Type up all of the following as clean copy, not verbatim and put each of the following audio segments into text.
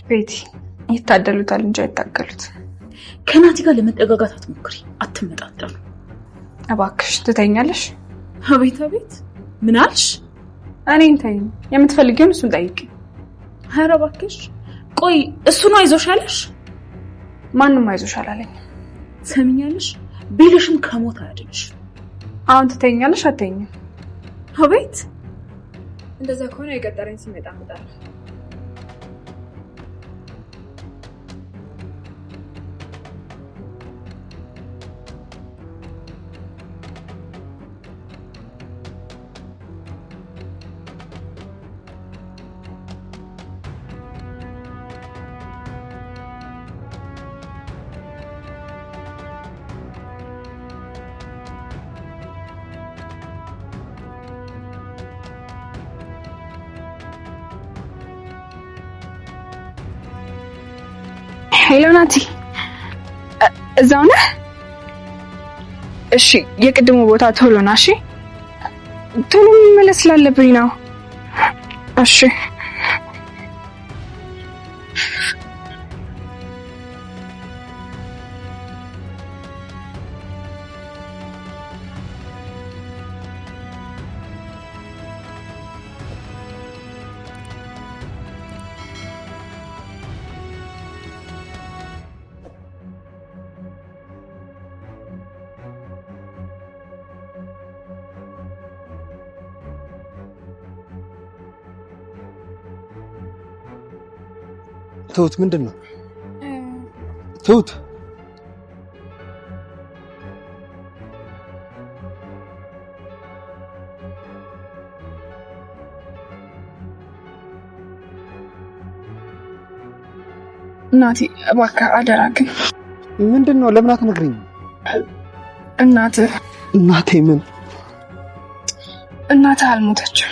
ቤቲ ይታደሉታል እንጂ አይታገሉት። ከናቲ ጋር ለመጠጋጋት አትሞክሪ፣ አትመጣጣሉ። እባክሽ ትተኛለሽ? አቤት ምን አልሽ? እኔን ተይኝ፣ የምትፈልጊውን እሱን ጠይቂ። ኧረ እባክሽ ቆይ፣ እሱ ነው አይዞሽ ያለሽ? ማንንም አይዞሽ አላለኝ። ሰሚኛለሽ? ቢልሽም ከሞት አያድንሽ። አሁን ትተኛለሽ አትተኝም? አቤት እንደዛ ከሆነ የቀጠረኝ ሲመጣ እመጣለሁ። ሄሎ ናቲ፣ እዛው ነህ? እሺ የቅድሙ ቦታ ቶሎ ና። እሺ ቶሎ መመለስ ስላለብኝ ነው። እሺ ትሁት ምንድን ነው? ትሁት ናቲ እባክህ አደራ። ግን ምንድን ነው? ለምን አትነግሪኝ? እናቴ ምን? እናትህ አልሞተችም።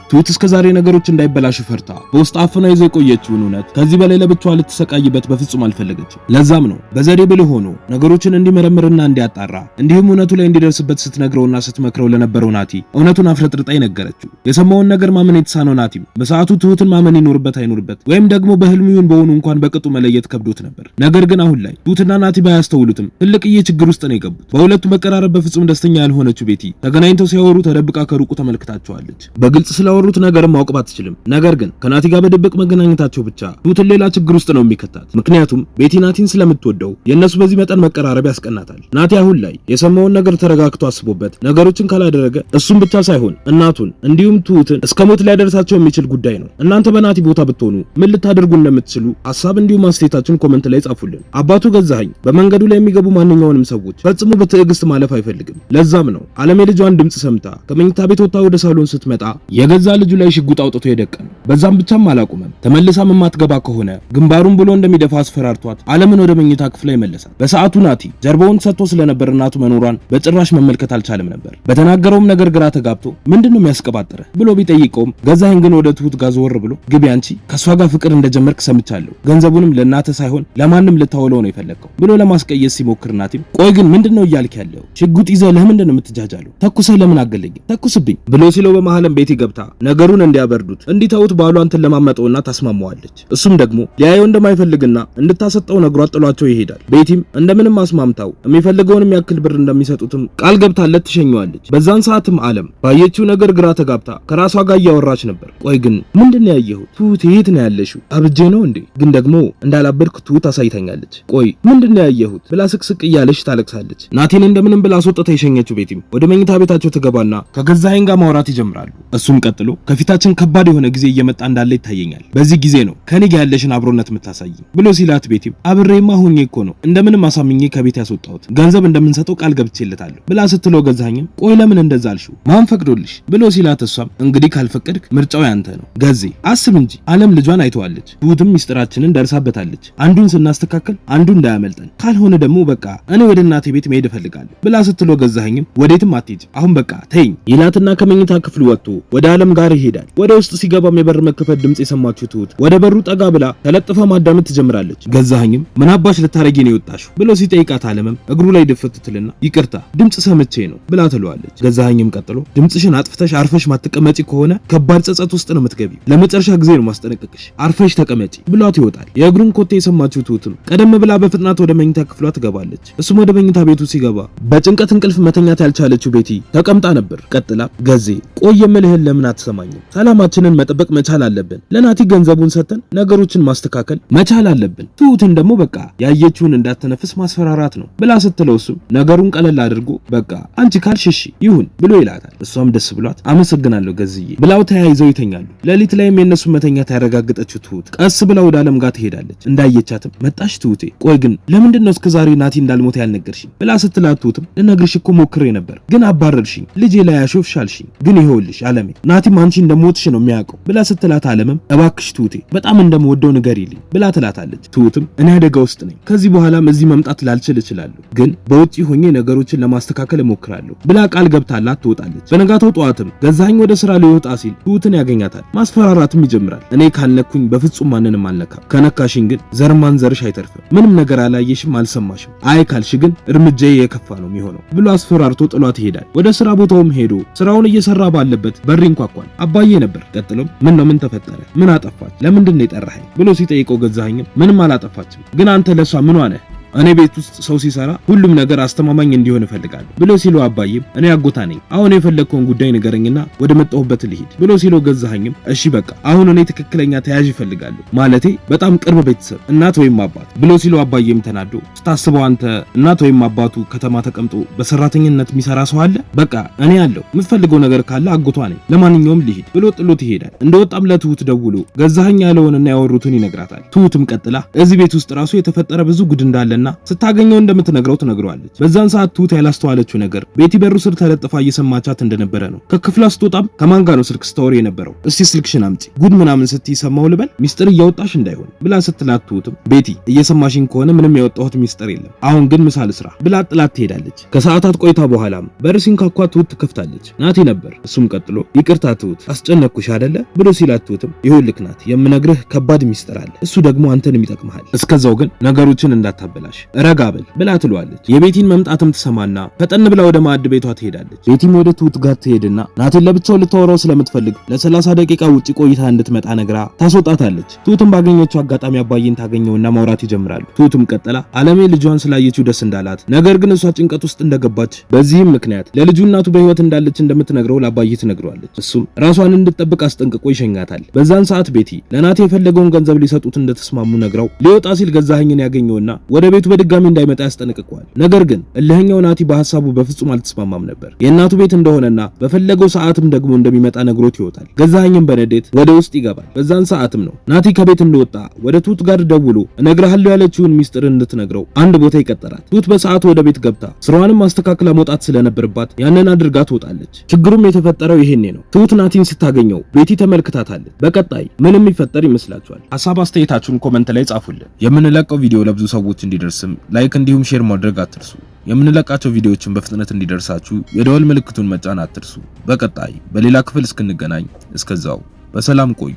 ትሁት እስከዛሬ ነገሮች እንዳይበላሹ ፈርታ በውስጥ አፍና ይዘው የቆየችውን እውነት ከዚህ በላይ ለብቻዋ ልትሰቃይበት በፍጹም አልፈለገችም። ለዛም ነው በዘዴ ብልህ ሆኖ ነገሮችን እንዲመረምርና እንዲያጣራ እንዲሁም እውነቱ ላይ እንዲደርስበት ስትነግረውና ስትመክረው ለነበረው ናቲ እውነቱን አፍረጥርጣ ነገረችው። የሰማውን ነገር ማመን የተሳነው ናቲም በሰዓቱ ትሁትን ማመን ይኖርበት አይኖርበት ወይም ደግሞ በህልሙ ይሁን በሆኑ እንኳን በቅጡ መለየት ከብዶት ነበር። ነገር ግን አሁን ላይ ትሁትና ናቲ ባያስተውሉትም ትልቅዬ ችግር ውስጥ ነው የገቡት። በሁለቱ መቀራረብ በፍጹም ደስተኛ ያልሆነችው ቤቲ ተገናኝተው ሲያወሩ ተደብቃ ከሩቁ ተመልክታቸዋለች። በግልጽ ስላወሩት ነገር ማወቅ ባትችልም ነገር ግን ከናቲ ጋር በድብቅ መገናኘታቸው ብቻ ትሁትን ሌላ ችግር ውስጥ ነው የሚከታት። ምክንያቱም ቤቲ ናቲን ስለምትወደው የነሱ በዚህ መጠን መቀራረብ ያስቀናታል። ናቲ አሁን ላይ የሰማውን ነገር ተረጋግቶ አስቦበት ነገሮችን ካላደረገ እሱም ብቻ ሳይሆን እናቱን እንዲሁም ትሁትን እስከ ሞት ሊያደርሳቸው የሚችል ጉዳይ ነው። እናንተ በናቲ ቦታ ብትሆኑ ምን ልታደርጉ እንደምትችሉ ሐሳብ እንዲሁም አስተያየታችሁን ኮሜንት ላይ ጻፉልን። አባቱ ገዛኸኝ በመንገዱ ላይ የሚገቡ ማንኛውንም ሰዎች ፈጽሞ በትዕግስት ማለፍ አይፈልግም። ለዛም ነው አለም የልጇን ድምጽ ሰምታ ከመኝታ ቤት ወጣ ወደ ሳሎን ስትመጣ የገዛ ልጁ ላይ ሽጉጥ አውጥቶ የደቀነ። በዛም ብቻም አላቁመም። ተመልሳ የማትገባ ከሆነ ግንባሩን ብሎ እንደሚደፋ አስፈራርቷት ዓለምን ወደ መኝታ ክፍል ይመለሳል። በሰዓቱ ናቲ ጀርባውን ሰጥቶ ስለነበር እናቱ መኖሯን በጭራሽ መመልከት አልቻለም ነበር። በተናገረውም ነገር ግራ ተጋብቶ ምንድነው የሚያስቀባጥረ ብሎ ቢጠይቀውም ገዛኸኝ ግን ወደ ትሁት ጋር ዘወር ብሎ ግቢ አንቺ ከሷ ጋር ፍቅር እንደጀመርክ ሰምቻለሁ፣ ገንዘቡንም ለእናተ ሳይሆን ለማንም ልታውለው ነው የፈለከው ብሎ ለማስቀየስ ሲሞክር ናቲም ቆይ ግን ምንድነው እያልክ ያለው? ሽጉጥ ይዘህ ለምንድን ነው የምትጃጃለው? ተኩሰህ ለምን አገለኝ? ተኩስብኝ ብሎ ሲለው በመሐለም ቤቲ ገብታ ነገሩን እንዲያበርዱት እንዲተውት ባሏን ለማመጠውና ታስማማዋለች። እሱም ደግሞ ሊያየው እንደማይፈልግና እንድታሰጠው ነግሯት ጥሏቸው ይሄዳል። ቤቲም እንደምንም አስማምታው የሚፈልገውን ያክል ብር እንደሚሰጡትም ቃል ገብታለት ትሸኘዋለች። በዛን ሰዓትም ዓለም ባየችው ነገር ግራ ተጋብታ ከራሷ ጋር እያወራች ነበር። ቆይ ግን ምንድነው ያየሁት? ትሁት የት ነው ያለሽው? አብጄ ነው እንዴ? ግን ደግሞ እንዳላበድኩ ትሁት አሳይታኛለች። ቆይ ምንድነው ያየሁት ብላ ስቅስቅ እያለች ታለቅሳለች። ናቲን እንደምንም ብላ አስወጥታ የሸኘችው ቤቲም ወደ መኝታ ቤታቸው ትገባና ከገዛኸኝ ጋር ማውራት ይጀምራሉ። እሱም ቀጥሎ ከፊታችን ከባድ የሆነ ጊዜ እየመጣ እንዳለ ይታየኛል። በዚህ ጊዜ ነው ከኔ ጋር ያለሽን አብሮነት የምታሳይ ብሎ ሲላት ቤቲም አብሬማ ሆኜ እኮ ነው እንደምንም አሳምኜ ከቤት ያስወጣሁት ገንዘብ እንደምንሰጠው ቃል ገብቼለታለሁ ብላ ስትለው ገዛኸኝም ቆይ ለምን እንደዛ አልሽው? ማን ፈቅዶልሽ ብሎ ሲላት እሷም እንግዲህ ካልፈቀድክ ምርጫው ያንተ ነው ገዜ አስብ እንጂ ዓለም ልጇን አይተዋለች። ትሁትም ሚስጥራችንን ደርሳበታለች። አንዱን ስናስተካከል አንዱ እንዳያመልጠን፣ ካልሆነ ደግሞ በቃ እኔ ወደ እናቴ ቤት መሄድ እፈልጋለሁ ብላ ስትለው ገዛኸኝም ወዴትም አትሄጂ አሁን በቃ ተይኝ ይላትና ከመኝታ ክፍል ወጥቶ ወደ ዓለም ጋር ይሄዳል። ወደ ውስጥ ሲገባም የበር መከፈት ድምጽ የሰማችው ትሁት ወደ በሩ ጠጋ ብላ ተለጥፋ ማዳመጥ ትጀምራለች። ገዛኸኝም ምን አባሽ ልታረጊ ነው የወጣሽው ብሎ ሲጠይቃት አለምም እግሩ ላይ ድፍት ትልና ይቅርታ ድምጽ ሰምቼ ነው ብላ ትለዋለች። ገዛኸኝም ቀጥሎ ድምጽሽን አጥፍተሽ አርፈሽ ማትቀመጪ ከሆነ ከባድ ጸጸት ውስጥ ነው የምትገቢው። ለመጨረሻ ጊዜ ነው ማስጠነቀቅሽ፣ አርፈሽ ተቀመጪ ብሏት ይወጣል። የእግሩን ኮቴ የሰማችው ትሁትም ቀደም ብላ በፍጥነት ወደ መኝታ ክፍሏ ትገባለች። እሱም ወደ መኝታ ቤቱ ሲገባ በጭንቀት እንቅልፍ መተኛት ያልቻለችው ቤቲ ተቀምጣ ነበር። ቀጥላ ገዜ ቆይ የምልህን ለምን አትሰማኝም? ሰላማችንን መጠበቅ መቻል አለብን። ለናቲ ገንዘቡን ሰጥተን ነገሮችን ማስተካከል መቻል አለብን። ትሁትን ደግሞ በቃ ያየችውን እንዳትነፍስ ማስፈራራት ነው ብላ ስትለው እሱም ነገሩን ቀለል አድርጎ በቃ አንቺ ካልሽ እሺ ይሁን ብሎ ይላታል። እሷም ደስ ብሏት አመሰግናለሁ ገዝዬ ብላው ተያይዘው ይተኛሉ። ሌሊት ላይም የነሱ መተኛት ያረጋግጠችው ትሁት ቀስ ብላ ወደ አለም ጋር ትሄዳለች። እንዳየቻትም መጣሽ ትሁቴ፣ ቆይ ግን ለምንድን ነው እስከዛሬ ናቲ እንዳልሞተ ያልነገርሽኝ ብላ ስትላት ትሁትም ልነግርሽ እኮ ሞክሬ ነበር ግን አባረርሽኝ፣ ልጄ ላይ ያሾፍሻልሽኝ። ግን ይኸውልሽ አለሜ ናቲም አንቺ እንደሞትሽ ነው የሚያውቀው ብላ ስትላት አለምም እባክሽ ትሁቴ በጣም እንደምወደው ንገሪልኝ ብላ ትላታለች። ትሁትም እኔ አደጋ ውስጥ ነኝ፣ ከዚህ በኋላም እዚህ መምጣት ላልችል እችላለሁ፣ ግን በውጪ ሆኜ ነገሮችን ለማስተካከል እሞክራለሁ ብላ ቃል ገብታላት ትወጣለች። በነጋታው ጠዋትም ገዛኸኝ ወደ ስራ ሊወጣ ሲል ትሁትን ያገኛታል። ማስፈራራትም ይጀምራል። እኔ ካልነኩኝ በፍጹም ማንንም አልነካም፣ ከነካሽኝ ግን ዘርማን ዘርሽ አይተርፍም፣ ምንም ነገር አላየሽም አልሰማሽም፣ አይ ካልሽ ግን እርምጃዬ የከፋ ነው የሚሆነው ብሎ አስፈራርቶ ጥሏት ይሄዳል። ወደ ስራ ቦታውም ሄዶ ስራውን እየሰራ ባለበት በር ይንኳኳል። አባዬ ነበር። ቀጥሎም ምን ተፈጠረ? ምን አጠፋች? ለምንድን ነው የጠራኸኝ ብሎ ሲጠይቀው ገዛኸኝም ምንም አላጠፋችም፣ ግን አንተ ለሷ ምን ሆነ? እኔ ቤት ውስጥ ሰው ሲሰራ ሁሉም ነገር አስተማማኝ እንዲሆን እፈልጋለሁ ብሎ ሲለው አባዬም እኔ አጎታ ነኝ፣ አሁን የፈለግከውን ጉዳይ ንገረኝና ወደ መጣሁበት ልሂድ ብሎ ሲለው ገዛኸኝም እሺ በቃ አሁን እኔ ትክክለኛ ተያዥ እፈልጋለሁ፣ ማለቴ በጣም ቅርብ ቤተሰብ እናት ወይም አባት ብሎ ሲለው አባዬም ተናዶ ስታስበው አንተ እናት ወይም አባቱ ከተማ ተቀምጦ በሰራተኝነት የሚሰራ ሰው አለ? በቃ እኔ ያለው የምትፈልገው ነገር ካለ አጎቷ ነኝ፣ ለማንኛውም ልሂድ ብሎ ጥሎት ይሄዳል። እንደወጣም ለትሁት ደውሎ ገዛኸኝ ያለውንና ያወሩትን ይነግራታል። ትሁትም ቀጥላ እዚህ ቤት ውስጥ ራሱ የተፈጠረ ብዙ ጉድ እንዳለ ስታገኘው እንደምትነግረው ትነግረዋለች። በዛን ሰዓት ትሁት ያላስተዋለችው ነገር ቤቲ በሩ ስር ተለጥፋ እየሰማቻት እንደነበረ ነው። ከክፍሏ ስትወጣም ከማን ጋር ነው ስልክ ስታወሪ የነበረው? እስቲ ስልክሽን አምጪ፣ ጉድ ምናምን ስትይ ሰማው ልበል፣ ሚስጥር እያወጣሽ እንዳይሆን ብላ ስትላት ትሁትም ቤቲ እየሰማሽኝ ከሆነ ምንም ያወጣሁት ሚስጥር የለም፣ አሁን ግን ምሳ ልስራ ብላ ጥላት ትሄዳለች። ከሰዓታት ቆይታ በኋላም በር ሲንኳኳ ትሁት ትከፍታለች። ናቲ ነበር። እሱም ቀጥሎ ይቅርታ ትሁት አስጨነቅኩሽ አይደለ ብሎ ሲላት ትሁትም ይኸውልህ ናቲ የምነግርህ ከባድ ሚስጥር አለ፣ እሱ ደግሞ አንተንም ይጠቅምሃል፣ እስከዛው ግን ነገሮችን እንዳታበላሽ ረጋ በል ብላ ትለዋለች። የቤቲን መምጣትም ትሰማና ፈጠን ብላ ወደ ማዕድ ቤቷ ትሄዳለች። ቤቲም ወደ ትሁት ጋር ትሄድና ናቲን ለብቻው ልታወራው ስለምትፈልግ ለ30 ደቂቃ ውጪ ቆይታ እንድትመጣ ነግራ ታስወጣታለች። ትሁትም ባገኘችው አጋጣሚ አባዬን ታገኘውና ማውራት ይጀምራሉ። ትሁትም ቀጥላ አለሜ ልጇን ስላየችው ደስ እንዳላት፣ ነገር ግን እሷ ጭንቀት ውስጥ እንደገባች፣ በዚህም ምክንያት ለልጁ እናቱ በህይወት እንዳለች እንደምትነግረው ለአባዬ ትነግረዋለች። እሱም ራሷን እንድትጠብቅ አስጠንቅቆ ይሸኛታል። በዛን ሰዓት ቤቲ ለናቲ የፈለገውን ገንዘብ ሊሰጡት እንደተስማሙ ነግራው ሊወጣ ሲል ገዛኸኝን ያገኘውና ወደ ቤቱ በድጋሚ እንዳይመጣ ያስጠነቅቀዋል። ነገር ግን እልህኛው ናቲ በሐሳቡ በፍጹም አልተስማማም ነበር። የእናቱ ቤት እንደሆነና በፈለገው ሰዓትም ደግሞ እንደሚመጣ ነግሮት ይወጣል። ገዛኸኝም በንዴት ወደ ውስጥ ይገባል። በዛን ሰዓትም ነው ናቲ ከቤት እንደወጣ ወደ ትሁት ጋር ደውሎ እነግርሃለሁ ያለችውን ሚስጥር እንድትነግረው አንድ ቦታ ይቀጠራል። ትሁት በሰዓቱ ወደ ቤት ገብታ ስራዋንም ማስተካከላ መውጣት ስለነበረባት ያንን አድርጋ ትወጣለች። ችግሩም የተፈጠረው ይሄኔ ነው። ትሁት ናቲን ስታገኘው ቤቲ ተመልክታታለች። በቀጣይ ምንም ይፈጠር ይመስላችኋል? ሐሳብ አስተያየታችሁን ኮሜንት ላይ ጻፉልን። የምንለቀው ቪዲዮ ለብዙ ሰዎች እንዲደርስም ላይክ እንዲሁም ሼር ማድረግ አትርሱ። የምንለቃቸው ቪዲዮዎችን በፍጥነት እንዲደርሳችሁ የደወል ምልክቱን መጫን አትርሱ። በቀጣይ በሌላ ክፍል እስክንገናኝ እስከዛው በሰላም ቆዩ።